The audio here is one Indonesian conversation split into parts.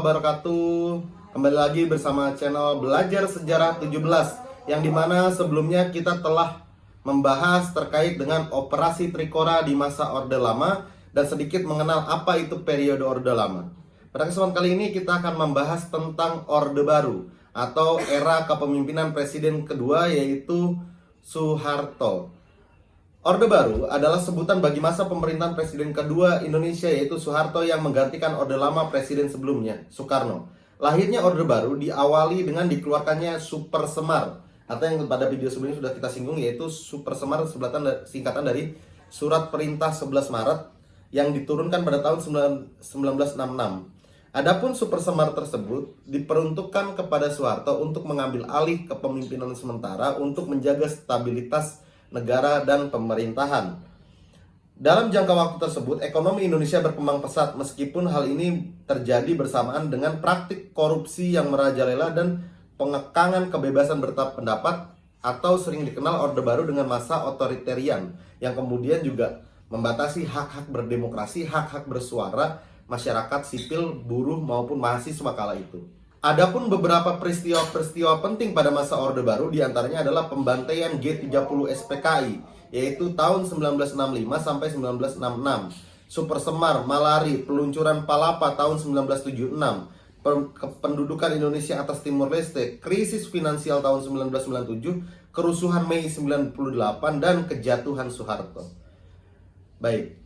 wabarakatuh. Kembali lagi bersama channel Belajar Sejarah 17, yang dimana sebelumnya kita telah membahas terkait dengan operasi Trikora di masa Orde Lama dan sedikit mengenal apa itu periode Orde Lama. Pada kesempatan kali ini kita akan membahas tentang Orde Baru atau era kepemimpinan presiden kedua, yaitu Soeharto. Orde Baru adalah sebutan bagi masa pemerintahan presiden kedua Indonesia, yaitu Soeharto, yang menggantikan Orde Lama presiden sebelumnya, Soekarno. Lahirnya Orde Baru diawali dengan dikeluarkannya Super Semar, atau yang pada video sebelumnya sudah kita singgung, yaitu Super Semar singkatan dari Surat Perintah 11 Maret yang diturunkan pada tahun 1966. Adapun Super Semar tersebut diperuntukkan kepada Soeharto untuk mengambil alih kepemimpinan sementara untuk menjaga stabilitas negara dan pemerintahan. Dalam jangka waktu tersebut, ekonomi Indonesia berkembang pesat, meskipun hal ini terjadi bersamaan dengan praktik korupsi yang merajalela dan pengekangan kebebasan berpendapat, atau sering dikenal Orde Baru dengan masa otoritarian, yang kemudian juga membatasi hak-hak berdemokrasi, hak-hak bersuara masyarakat sipil, buruh maupun mahasiswa kala itu. Adapun beberapa peristiwa penting pada masa Orde Baru diantaranya adalah pembantaian G30 SPKI, yaitu tahun 1965 sampai 1966, Super Semar, Malari, peluncuran Palapa tahun 1976, pendudukan Indonesia atas Timor Leste, krisis finansial tahun 1997, kerusuhan Mei 98, dan kejatuhan Soeharto. Baik,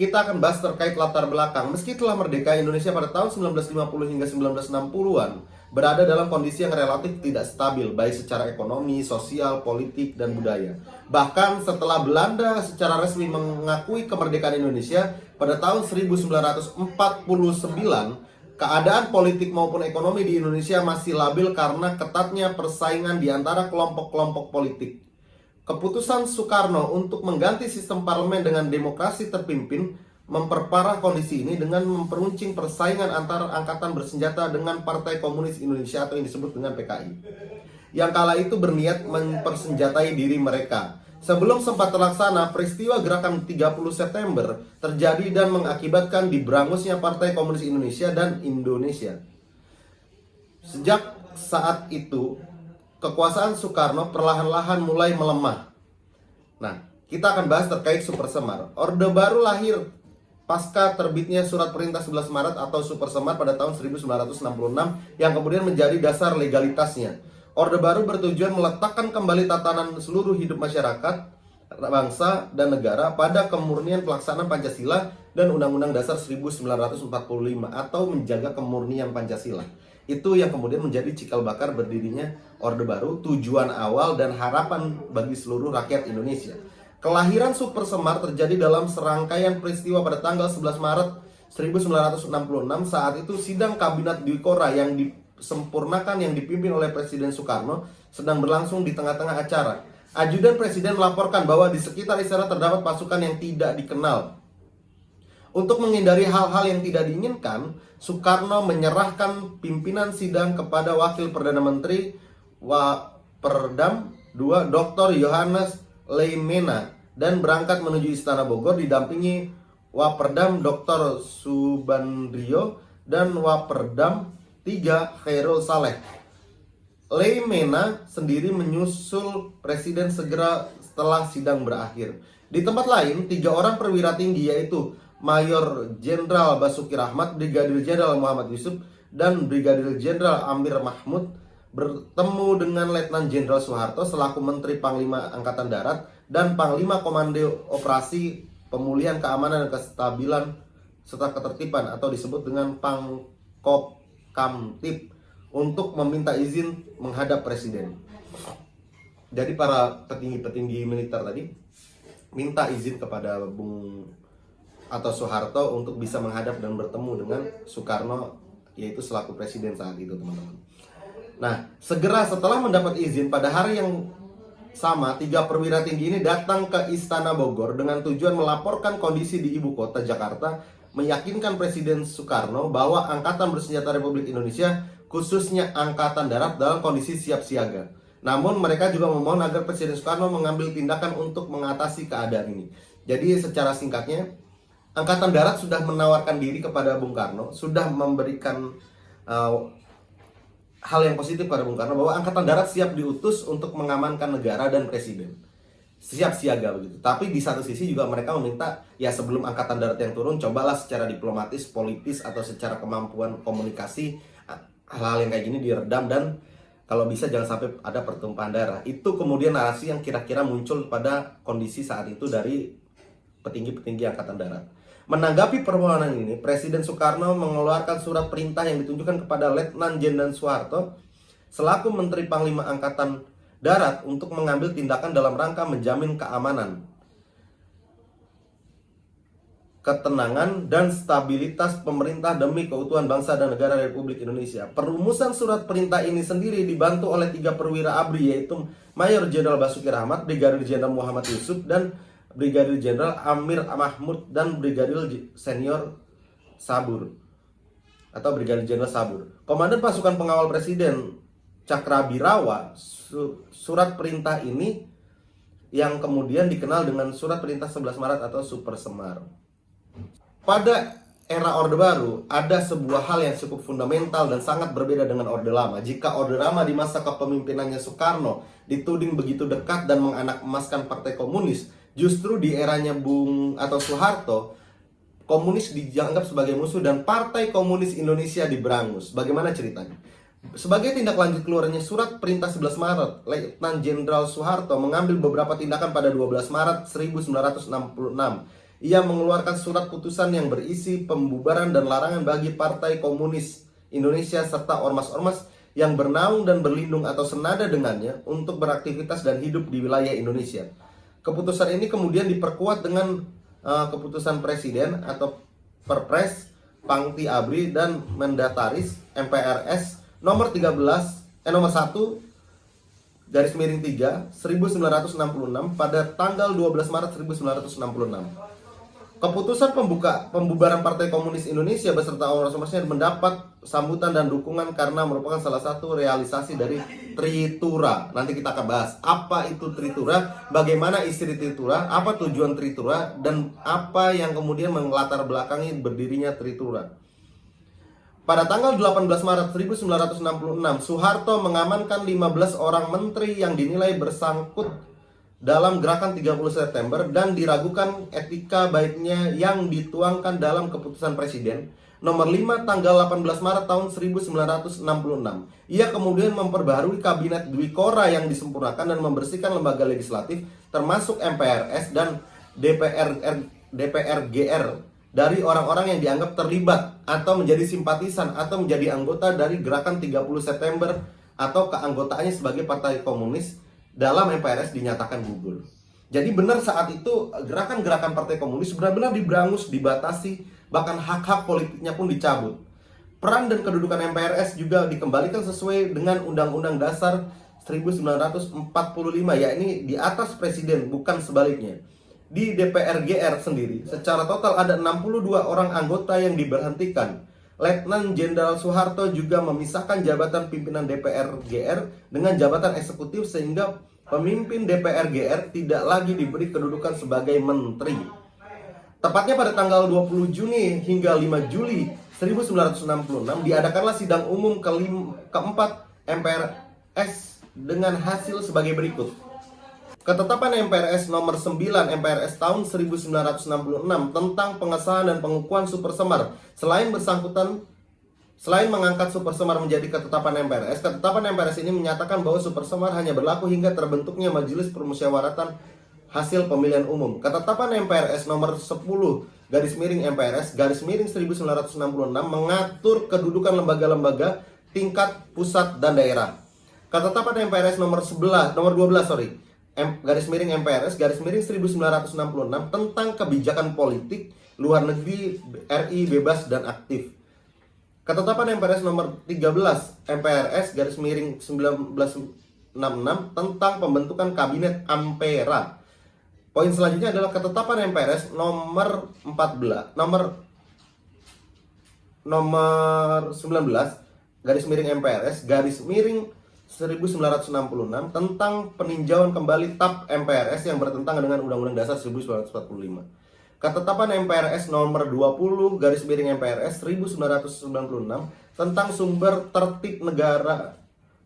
kita akan bahas terkait latar belakang. Meski telah merdeka, Indonesia pada tahun 1950 hingga 1960-an berada dalam kondisi yang relatif tidak stabil, baik secara ekonomi, sosial, politik, dan budaya. Bahkan setelah Belanda secara resmi mengakui kemerdekaan Indonesia pada tahun 1949, keadaan politik maupun ekonomi di Indonesia masih labil karena ketatnya persaingan di antara kelompok-kelompok politik. Keputusan Soekarno untuk mengganti sistem parlemen dengan demokrasi terpimpin memperparah kondisi ini dengan memperuncing persaingan antara angkatan bersenjata dengan Partai Komunis Indonesia atau yang disebut dengan PKI, yang kala itu berniat mempersenjatai diri mereka. Sebelum sempat terlaksana, peristiwa gerakan 30 September terjadi dan mengakibatkan diberangusnya Partai Komunis Indonesia dan Indonesia. Sejak saat itu, kekuasaan Soekarno perlahan-lahan mulai melemah. Nah, kita akan bahas terkait Super Semar. Orde Baru lahir pasca terbitnya Surat Perintah 11 Maret atau Super Semar pada tahun 1966 yang kemudian menjadi dasar legalitasnya. Orde Baru bertujuan meletakkan kembali tatanan seluruh hidup masyarakat, bangsa, dan negara pada kemurnian pelaksanaan Pancasila dan Undang-Undang Dasar 1945 atau menjaga kemurnian Pancasila. Itu yang kemudian menjadi cikal bakar berdirinya Orde Baru, tujuan awal dan harapan bagi seluruh rakyat Indonesia. Kelahiran Super Semar terjadi dalam serangkaian peristiwa pada tanggal 11 Maret 1966. Saat itu sidang Kabinet Trikora yang disempurnakan yang dipimpin oleh Presiden Soekarno sedang berlangsung di tengah-tengah acara. Ajudan Presiden melaporkan bahwa di sekitar istana terdapat pasukan yang tidak dikenal. Untuk menghindari hal-hal yang tidak diinginkan, Soekarno menyerahkan pimpinan sidang kepada Wakil Perdana Menteri Waperdam II Dr. Yohanes Leimena dan berangkat menuju Istana Bogor didampingi Waperdam Dr. Subandrio dan Waperdam III Khairul Saleh. Leimena sendiri menyusul Presiden segera setelah sidang berakhir. Di tempat lain, 3 orang perwira tinggi, yaitu Mayor Jenderal Basuki Rahmat, Brigadir Jenderal Muhammad Yusuf, dan Brigadir Jenderal Amir Mahmud bertemu dengan Letnan Jenderal Soeharto selaku Menteri Panglima Angkatan Darat dan Panglima Komando Operasi Pemulihan Keamanan dan Kestabilan serta Ketertiban atau disebut dengan Pangkopkamtib untuk meminta izin menghadap Presiden. Jadi para petinggi-petinggi militer tadi minta izin kepada atau Soeharto untuk bisa menghadap dan bertemu dengan Soekarno, yaitu selaku presiden saat itu, teman-teman. Nah, segera setelah mendapat izin, pada hari yang sama 3 perwira tinggi ini datang ke Istana Bogor dengan tujuan melaporkan kondisi di ibu kota Jakarta, meyakinkan Presiden Soekarno bahwa Angkatan Bersenjata Republik Indonesia, khususnya Angkatan Darat, dalam kondisi siap siaga. Namun mereka juga memohon agar Presiden Soekarno mengambil tindakan untuk mengatasi keadaan ini. Jadi secara singkatnya, Angkatan Darat sudah menawarkan diri kepada Bung Karno, sudah memberikan hal yang positif pada Bung Karno bahwa Angkatan Darat siap diutus untuk mengamankan negara dan presiden, siap siaga begitu. Tapi di satu sisi juga mereka meminta ya sebelum Angkatan Darat yang turun, cobalah secara diplomatis, politis atau secara kemampuan komunikasi hal-hal yang kayak gini diredam, dan kalau bisa jangan sampai ada pertumpahan darah. Itu kemudian narasi yang kira-kira muncul pada kondisi saat itu dari petinggi-petinggi Angkatan Darat. Menanggapi permohonan ini, Presiden Soekarno mengeluarkan surat perintah yang ditunjukkan kepada Letnan Jenderal Soeharto selaku Menteri Panglima Angkatan Darat untuk mengambil tindakan dalam rangka menjamin keamanan, ketenangan, dan stabilitas pemerintah demi keutuhan bangsa dan negara Republik Indonesia. Perumusan surat perintah ini sendiri dibantu oleh 3 perwira ABRI, yaitu Mayor Jenderal Basuki Rahmat, Brigadir Jenderal Muhammad Yusuf, dan Brigadir Jenderal Amir Mahmud, dan Brigadir Senior Sabur atau Brigadir Jenderal Sabur. Komandan Pasukan Pengawal Presiden Cakrabirawa, surat perintah ini yang kemudian dikenal dengan Surat Perintah 11 Maret atau Super Semar. Pada era Orde Baru, ada sebuah hal yang cukup fundamental dan sangat berbeda dengan Orde Lama. Jika Orde Lama di masa kepemimpinannya Soekarno dituding begitu dekat dan menganak emaskan Partai Komunis, justru di eranya Soeharto, komunis dianggap sebagai musuh dan Partai Komunis Indonesia diberangus. Bagaimana ceritanya? Sebagai tindak lanjut keluarnya Surat Perintah 11 Maret, Letnan Jenderal Soeharto mengambil beberapa tindakan pada 12 Maret 1966. Ia mengeluarkan surat putusan yang berisi pembubaran dan larangan bagi Partai Komunis Indonesia serta ormas-ormas yang bernaung dan berlindung atau senada dengannya untuk beraktivitas dan hidup di wilayah Indonesia. Keputusan ini kemudian diperkuat dengan keputusan Presiden atau Perpres, Pangti ABRI, dan Mendataris MPRS nomor 1 garis miring 3 1966 pada tanggal 12 Maret 1966. Keputusan pembubaran Partai Komunis Indonesia beserta ormas-ormasnya mendapat sambutan dan dukungan karena merupakan salah satu realisasi dari Tritura. Nanti kita akan bahas apa itu Tritura, bagaimana isi Tritura, apa tujuan Tritura, dan apa yang kemudian melatar belakangi berdirinya Tritura. Pada tanggal 18 Maret 1966, Soeharto mengamankan 15 orang menteri yang dinilai bersangkut dalam gerakan 30 September dan diragukan etika baiknya yang dituangkan dalam keputusan Presiden nomor 5 tanggal 18 Maret tahun 1966. Ia kemudian memperbaharui kabinet Dwi Kora yang disempurnakan dan membersihkan lembaga legislatif termasuk MPRS dan DPR-GR dari orang-orang yang dianggap terlibat atau menjadi simpatisan atau menjadi anggota dari gerakan 30 September atau keanggotaannya sebagai Partai Komunis dalam MPRS dinyatakan gugur. Jadi benar saat itu gerakan-gerakan Partai Komunis benar-benar diberangus, dibatasi, bahkan hak-hak politiknya pun dicabut. Peran dan kedudukan MPRS juga dikembalikan sesuai dengan Undang-Undang Dasar 1945, yakni di atas Presiden, bukan sebaliknya. Di DPR-GR sendiri, secara total ada 62 orang anggota yang diberhentikan. Letnan Jenderal Soeharto juga memisahkan jabatan pimpinan DPR-GR dengan jabatan eksekutif sehingga pemimpin DPR-GR tidak lagi diberi kedudukan sebagai menteri. Tepatnya pada tanggal 20 Juni hingga 5 Juli 1966 diadakanlah sidang umum keempat MPRS dengan hasil sebagai berikut. Ketetapan MPRS nomor 9 MPRS tahun 1966 tentang pengesahan dan pengukuhan Super Semar. Selain mengangkat Super Semar menjadi ketetapan MPRS, ketetapan MPRS ini menyatakan bahwa Super Semar hanya berlaku hingga terbentuknya Majelis Permusyawaratan Hasil Pemilihan Umum. Ketetapan MPRS nomor 10 garis miring MPRS garis miring 1966 mengatur kedudukan lembaga-lembaga tingkat pusat dan daerah. Ketetapan MPRS nomor 12 garis miring MPRS garis miring 1966 tentang kebijakan politik luar negeri RI bebas dan aktif. Ketetapan MPRS nomor 13 MPRS garis miring 1966 tentang pembentukan kabinet Ampera. Poin selanjutnya adalah ketetapan MPRS nomor 19 garis miring MPRS garis miring 1966 tentang peninjauan kembali TAP MPRS yang bertentangan dengan Undang-Undang Dasar 1945. Ketetapan MPRS nomor 20 garis miring MPRS 1996 tentang sumber tertib negara,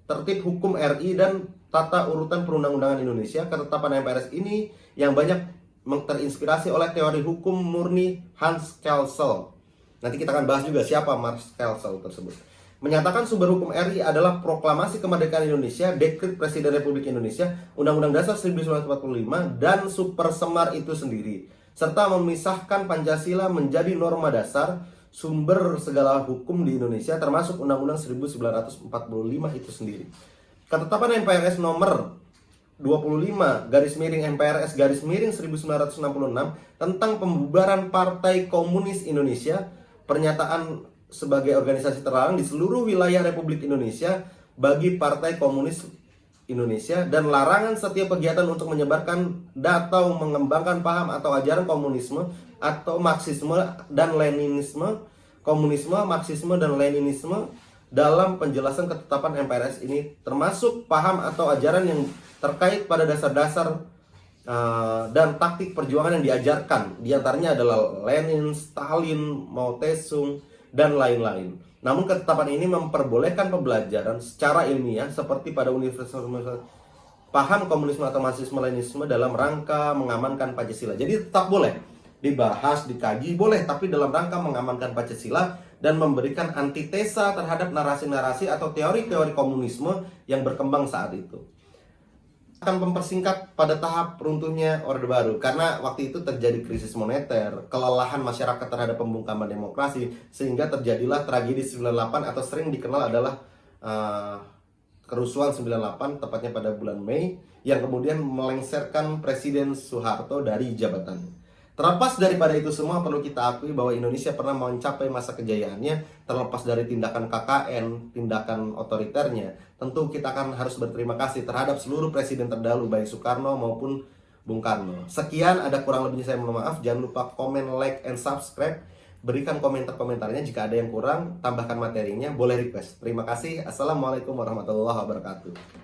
tertib hukum RI dan tata urutan perundang-undangan Indonesia. Ketetapan MPRS ini yang banyak terinspirasi oleh teori hukum murni Hans Kelsen. Nanti kita akan bahas juga siapa Hans Kelsen tersebut. Menyatakan sumber hukum RI adalah Proklamasi Kemerdekaan Indonesia, Dekret Presiden Republik Indonesia, Undang-Undang Dasar 1945, dan Supersemar itu sendiri, serta memisahkan Pancasila menjadi norma dasar sumber segala hukum di Indonesia, termasuk Undang-Undang 1945 itu sendiri. Ketetapan MPRS nomor 25 MPRS 1966 tentang pembubaran Partai Komunis Indonesia, pernyataan sebagai organisasi terlarang di seluruh wilayah Republik Indonesia bagi Partai Komunis Indonesia, dan larangan setiap kegiatan untuk menyebarkan atau mengembangkan paham atau ajaran komunisme atau Marxisme dan Leninisme, komunisme, Marxisme dan Leninisme dalam penjelasan ketetapan MPRS ini, termasuk paham atau ajaran yang terkait pada dasar-dasar dan taktik perjuangan yang diajarkan. Di antaranya adalah Lenin, Stalin, Mao Tse-tung, dan lain-lain. Namun ketetapan ini memperbolehkan pembelajaran secara ilmiah seperti pada universitas paham komunisme atau Marxisme Leninisme dalam rangka mengamankan Pancasila. Jadi tetap boleh dibahas, dikaji, boleh, tapi dalam rangka mengamankan Pancasila dan memberikan antitesa terhadap narasi-narasi atau teori-teori komunisme yang berkembang saat itu. Akan mempersingkat pada tahap runtuhnya Orde Baru, karena waktu itu terjadi krisis moneter, kelelahan masyarakat terhadap pembungkaman demokrasi, sehingga terjadilah tragedi 98 atau sering dikenal adalah kerusuhan 98, tepatnya pada bulan Mei, yang kemudian melengsarkan Presiden Soeharto dari jabatannya. Terlepas daripada itu semua, perlu kita akui bahwa Indonesia pernah mencapai masa kejayaannya. Terlepas dari tindakan KKN, tindakan otoriternya, tentu kita akan harus berterima kasih terhadap seluruh presiden terdahulu, baik Soekarno maupun Bung Karno. Sekian, ada kurang lebihnya saya mohon maaf. Jangan lupa komen, like, and subscribe. Berikan komentar-komentarnya jika ada yang kurang, tambahkan materinya, boleh request. Terima kasih. Assalamualaikum warahmatullahi wabarakatuh.